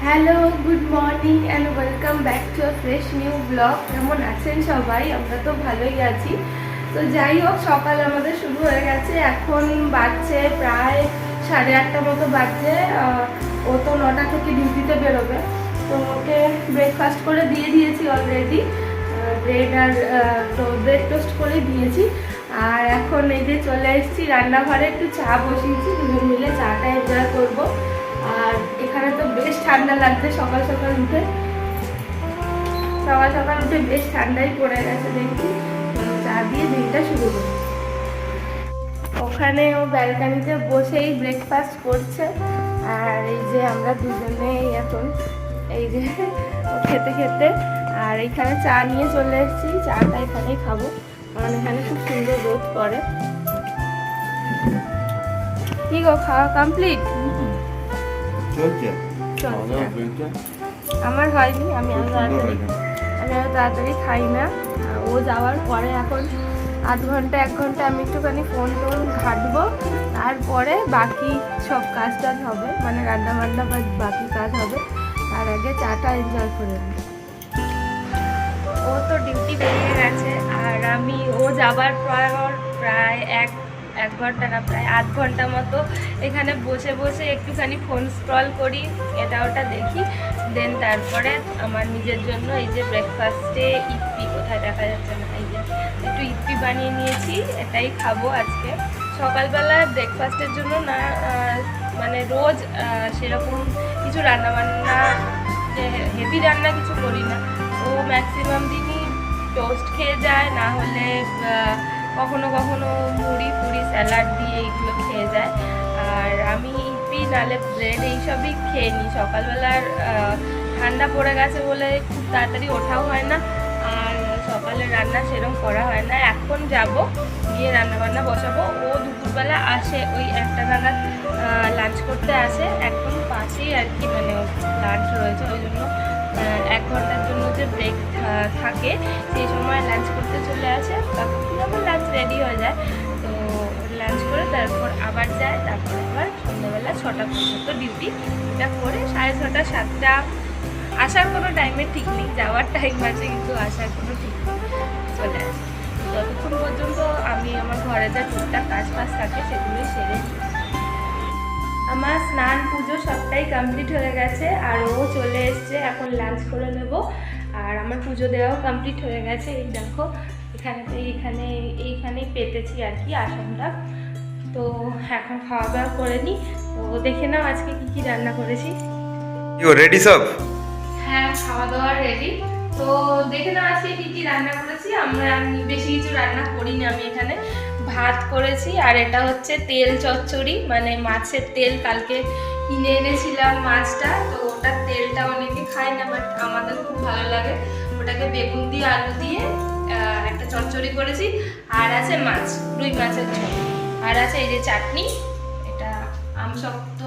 Hello, good morning and welcome back to a fresh new blog. কেমন আছেন সবাই? আমরা তো ভালোই আছি। তো যাই হোক, সকাল আমাদের শুরু হয়ে গেছে। এখন বাজছে প্রায় 8:30 মতো বাজছে। ও তো 9টা থেকে ডিউটিতে বেরোবে, তো ওকে ব্রেকফাস্ট করে দিয়ে দিয়েছি অলরেডি। ব্রেড আর ব্রেড টোস্ট করে দিয়েছি। আর এখন এই যে চলে এসেছি রান্নাঘরে, একটু চা বসিয়েছি, দুজন মিলে চাটা এনজয় করবো। আর এখানে তো বেশ ঠান্ডা লাগছে। সকাল সকাল উঠে বেশ ঠান্ডাই পড়ে গেছে দেখি। চা দিয়ে দিনটা শুরু করি। ওখানে ও ব্যালকানিতে বসেই ব্রেকফাস্ট করছে, আর এই যে আমরা দুজনে এখন এই যে খেতে খেতে, আর এখানে চা নিয়ে চলে এসেছি। চাটা এখানেই খাবো, কারণ এখানে খুব সুন্দর রোদ পড়ে। কি গো, খাওয়া কমপ্লিট? আমার হয়নি, আমি তাড়াতাড়ি খাই না। ও যাওয়ার পরে এখন আধ ঘন্টা 1 ঘন্টা আমি একটুখানি ফোন ঘাঁটবো, তারপরে বাকি সব কাজ টাজ হবে, মানে রান্না বান্না বা বাকি কাজ হবে। তার আগে চাটা এনজয় করে নিই। ও তো ডিউটি বেরিয়ে গেছে, আর আমি ও যাবার পর প্রায় এক ঘন্টা না, প্রায় আধ ঘন্টা মতো এখানে বসে বসে একটুখানি ফোন স্ক্রল করি, এটা ওটা দেখি। দেন তারপরে আমার নিজের জন্য এই যে ব্রেকফাস্টে ইপি, কোথায় দেখা যাচ্ছে না, এই যে একটু ইপি বানিয়ে নিয়েছি, এটাই খাবো আজকে। সকালবেলা ব্রেকফাস্টের জন্য না, মানে রোজ সেরকম কিছু রান্নাবান্না, হেভি রান্না কিছু করি না। ও ম্যাক্সিমাম দিনই টোস্ট খেয়ে যায়, না হলে কখনো কখনো মুড়ি ফুড়ি স্যালাড দিয়ে এইগুলো খেয়ে যায়। আর আমি ইপি নালে ব্রেড এইসবই খেয়ে নিই। সকালবেলার ঠান্ডা পড়ে গেছে বলে খুব তাড়াতাড়ি ওঠাও হয় না, আর সকালে রান্না সেরকম করা হয় না। এখন যাব, গিয়ে রান্নাবান্না বসাবো। ও দুপুরবেলা আসে ওই 1টা নাগাদ, লাঞ্চ করতে আসে। এখন পাশেই আর কি, মানে লাঞ্চ রয়েছে, ওই জন্য 1 ঘন্টার জন্য যে ব্রেক থাকে সেই সময় লাঞ্চ করতে চলে আসে। তখন আমার লাঞ্চ রেডি হয়ে যায়, তো লাঞ্চ করে তারপর আবার যায়। তারপর আবার সন্ধ্যাবেলা 6টা পর্যন্ত ডিউটি, এটা করে 6:30 7টা আসার কোনো টাইমের ঠিক নেই। যাওয়ার টাইম আছে কিন্তু আসার কোনো ঠিক নেই, চলে আসে। যতক্ষণ পর্যন্ত আমি আমার ঘরে যা টুকটাক কাজ বাজ থাকে সেগুলোই সেরে নিই। আমার স্নান পুজো সবটাই কমপ্লিট হয়ে গেছে, আর ও চলে এসছে। এখন লাঞ্চ করে নেব, আর আমার পুজো দেওয়াও কমপ্লিট হয়ে গেছে। এই দেখো, এইখানেই পেতেছি আর কি আসনটা। তো এখন খাওয়া দাওয়া করে নিই। তো দেখে নাও আজকে কি কি রান্না করেছি। রেডি সব? হ্যাঁ, খাওয়া দাওয়া রেডি। তো দেখে নাও আজকে কি কি রান্না করেছি। আমি বেশি কিছু রান্না করিনি। আমি এখানে ভাত করেছি, আর এটা হচ্ছে তেল চচ্চড়ি, মানে মাছের তেল। কালকে কিনে এনেছিলাম মাছটা, তো ওটার তেলটা অনেকে খায় না, বাট আমাদের খুব ভালো লাগে। ওটাকে বেগুন দিয়ে আলু দিয়ে একটা চচ্চড়ি করেছি। আর আছে মাছ, রুই মাছের ঝোল। আর আছে এই যে চাটনি, এটা আমসত্ত্ব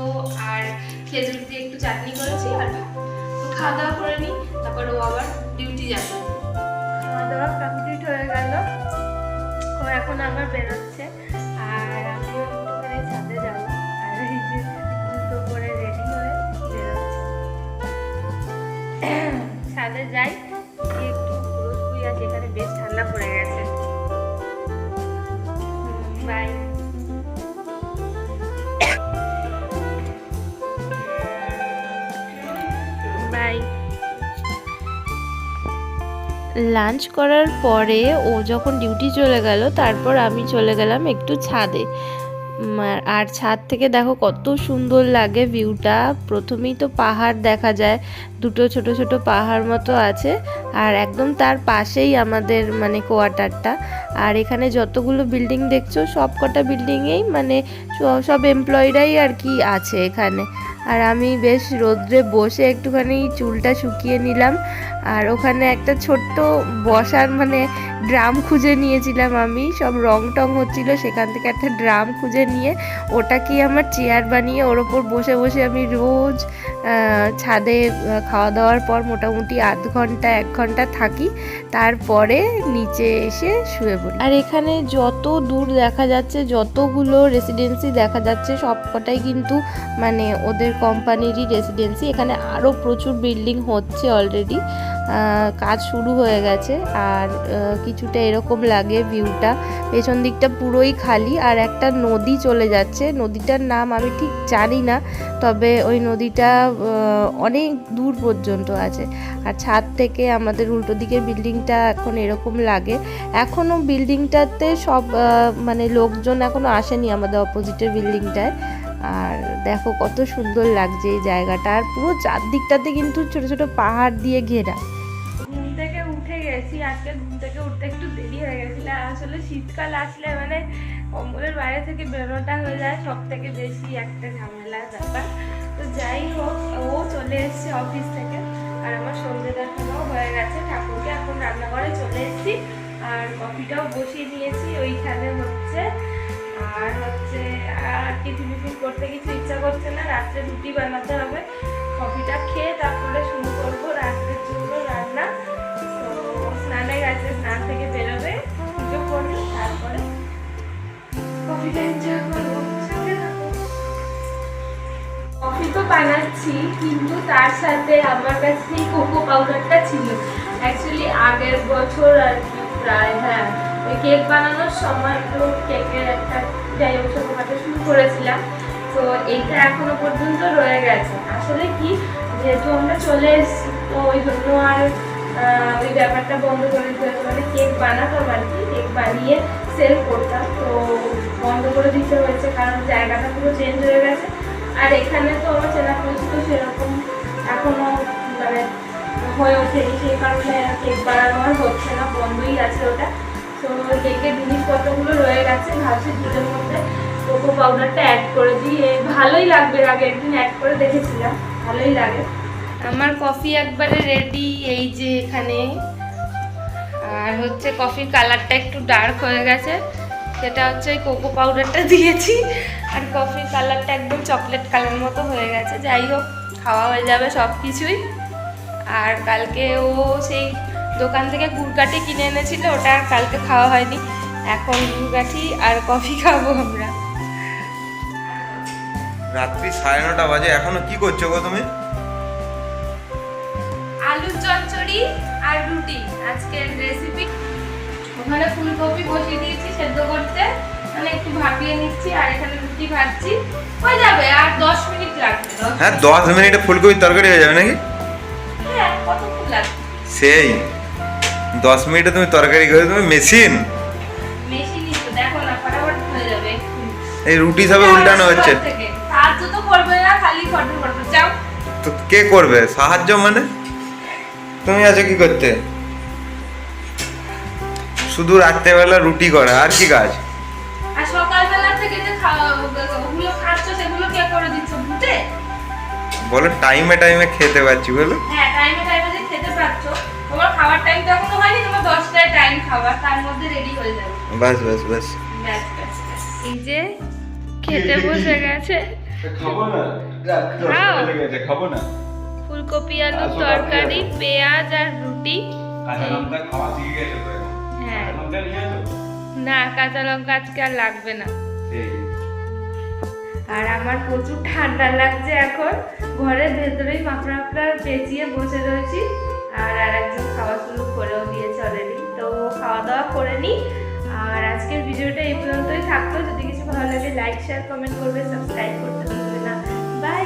আর খেজুর দিয়ে একটু চাটনি করেছি। আর খাওয়া দাওয়া করে নিই, তারপর ও আবার ডিউটি যাবে। খাওয়া দাওয়া কমপ্লিট হয়ে গেল, ও এখন আবার বেরোচ্ছে। আর আমিও একটুখানি ছাদে যাবো, আর এই যে জুতো পরে রেডি হয়ে বেরোচ্ছে। ছাদে যাই, গিয়ে একটু ঘুরে আসি। এখানে বেশ ঠান্ডা পড়ে গেছে। বাই। বাই। লাঞ্চ করার পরে ও যখন ডিউটি চলে গেল, তারপর আমি চলে গেলাম একটু ছাদে। আর ছাদ থেকে দেখো কত সুন্দর লাগে ভিউটা। প্রথমেই তো পাহাড় দেখা যায়, দুটো ছোট ছোট পাহাড় মতো আছে, আর একদম তার পাশেই আমাদের মানে কোয়ার্টারটা। আর এখানে যতগুলো বিল্ডিং দেখছো, সব কটা বিল্ডিংয়েই মানে সব এমপ্লয়িরাই আর কি আছে এখানে। আর আমি বেশ রোদ্রে বসে একটুখানি চুলটা শুকিয়ে নিলাম। আর ওখানে একটা ছোট্ট বসার মানে ড্রাম খুঁজে নিয়েছিলাম আমি, সব রং টং হচ্ছিল, সেখান থেকে একটা ড্রাম খুঁজে নিয়ে ওটাকে আমার চেয়ার বানিয়ে ওর ওপর বসে বসে আমি রোজ ছাদে খাওয়া দাওয়ার পর মোটামুটি আধ ঘন্টা 1 ঘন্টা থাকি, তারপরে নিচে এসে শুয়ে পড়ি। আর এখানে যত দূর দেখা যাচ্ছে, যতগুলো রেসিডেন্সি দেখা যাচ্ছে, সবকটাই কিন্তু মানে ওদের আমাদের কোম্পানিরই রেসিডেন্সি। এখানে আরও প্রচুর বিল্ডিং হচ্ছে অলরেডি, কাজ শুরু হয়ে গেছে। আর কিছুটা এরকম লাগে ভিউটা, পেছন দিকটা পুরোই খালি আর একটা নদী চলে যাচ্ছে। নদীটার নাম আমি ঠিক জানি না, তবে ওই নদীটা অনেক দূর পর্যন্ত আছে। আর ছাদ থেকে আমাদের উল্টো দিকের বিল্ডিংটা এখন এরকম লাগে। এখনও বিল্ডিংটাতে সব মানে লোকজন এখনও আসেনি আমাদের অপোজিটের বিল্ডিংটায়। আর দেখো কত সুন্দর লাগছে এই জায়গাটা, আর পুরো চারদিকটাতে কিন্তু ছোট ছোট পাহাড় দিয়ে ঘেরা। ঘুম থেকে উঠে গেছি, আজকে ঘুম থেকে উঠতে একটু দেরি হয়ে গেছিল। আসলে শীতকাল আসলে মানে কম্বলের বাইরে থেকে বেরোনোটা হয়ে যায় সব থেকে বেশি একটা ঝামেলার ব্যাপার। তো যাই হোক, ও চলে এসেছে অফিস থেকে, আর আমার সন্ধ্যে দেখানো হয়ে গেছে। ঠাকুরকে এখন রান্নাঘরে চলে এসেছি, আর কফিটাও বসিয়ে নিয়েছি ওইখানে হচ্ছে। আর হচ্ছে আর টিফিন করতে কিছু ইচ্ছা করছে না, রাত্রে রুটি বানাতে হবে। কফিটা খেয়ে তারপরে শুরু করবো রাত্রের জন্য রান্না। তো স্নানে গেছে, স্নান থেকে বেরোবে, পুজো করবে, তারপরে কফিটা এনজয় করবো। কফি তো বানাচ্ছি, কিন্তু তার সাথে আমার কাছে এই কোকো পাউডারটা ছিল অ্যাকচুয়ালি আগের বছর আর কি, প্রায় হ্যাঁ ওই কেক বানানোর সময় একটু কেকের একটা যাই হোক ছোটোখাটো শুরু করেছিলাম। তো এইটা এখনো পর্যন্ত রয়ে গেছে। আসলে কি, যেহেতু আমরা চলে এসেছি তো ওই জন্য আর ওই ব্যাপারটা বন্ধ করে দিতে হয়েছে। মানে কেক বানাতাম আর কি, কেক বানিয়ে সেল করতাম, তো বন্ধ করে দিতে হয়েছে কারণ জায়গাটা পুরো চেঞ্জ হয়ে গেছে। আর এখানে তো আমার চেনা পরিচিত সেরকম এখনো মানে হয়ে ওঠেনি, সেই কারণে কেক বানানো আর হচ্ছে না, বন্ধই আছে ওটা। তো কেকের জিনিসপত্রগুলো রয়ে গেছে, ভাবছি দুধের মধ্যে কোকো পাউডারটা অ্যাড করে দিয়ে ভালোই লাগবে। আগে একদিন অ্যাড করে দেখেছিলাম, ভালোই লাগে। আমার কফি একবারে রেডি, এই যে এখানে। আর হচ্ছে কফির কালারটা একটু ডার্ক হয়ে গেছে, সেটা হচ্ছে ওই কোকো পাউডারটা দিয়েছি। আর কফির কালারটা একদম চকলেট কালার মতো হয়ে গেছে। যাই হোক, খাওয়া হয়ে যাবে সব কিছুই। আর কালকে ও সেই দোকান থেকে গুড়কাঠি কিনে এনেছিল, ওটা আর কালকে খাওয়া হয়নি। এখন গুড়কাঠি আর কফি খাবো আমরা। রাত্রি 9:30 বাজে, এখনো কি করছো গো তুমি? আলুর চচ্চড়ি আর রুটি আজকের রেসিপি। ওখানে ফুলকপি বসিয়ে দিয়েছি সেদ্ধ করতে, মানে একটু ভাপিয়ে নিচ্ছি। আর এখানে রুটি ভাজছি, হয়ে যাবে আর 10 মিনিট লাগবে। হ্যাঁ, 10 মিনিটে ফুলকপির তরকারি হয়ে যাবে নাকি? হ্যাঁ, কতক্ষণ লাগবে? সেই 10 মিনিটে তুমি তরকারি করে, তুমি মেশিন। মেশিনই তো, দেখো না ফটাফট হয়ে যাবে। এই রুটি সবে উল্টানো হচ্ছে। সাহায্য তো করবে না, খালি ফটো ফটো যাও। তো কে করবে সাহায্য? মানে তুমি আছো কি করতে? শুধু রাত্রেবেলা রুটি করা, আর কি কাজ? আর সকালবেলা থেকে যে ওগুলো খাচ্ছ সেগুলো কে করে দিচ্ছ? ভূতে? বলো টাইমে টাইমে খেতে পাচ্ছি বলো। হ্যাঁ, টাইমে টাইমে যে খেতে পাচ্ছ। তোমার খাওয়ার টাইম তো এখনো হয়নি, তোমার 10টায় টাইম খাবার, তার মধ্যে রেডি হয়ে যাবে। বাস বাস বাস। ব্যাস ব্যাস ব্যাস। এই যে খেতে বসে গেছে। খাবো না, খাও। খাবো না। ফুলকপি আলুর তরকারি, পেঁয়াজ আর রুটি। কাঁচা লঙ্কা খাওয়া শিখে গেছে তো এখন। হ্যাঁ, কাঁচা লঙ্কা নিয়ে আসো। না কাঁচা লঙ্কা আজকে আর লাগবে না। সেই। আর আমার প্রচুর ঠান্ডা লাগছে এখন, ঘরের ভেতরেই মাফলার পেঁচিয়ে বসে রয়েছি। আর একজন খাওয়া শুরু করেও দিয়েছে অলরেডি, তো খাওয়া দাওয়া করে নিই। আর আজকের ভিডিওটা এই পর্যন্তই থাকতো। যদি কিছু ভালো লাগে লাইক শেয়ার কমেন্ট করবে, সাবস্ক্রাইব করতে ভুলবে না। বাই।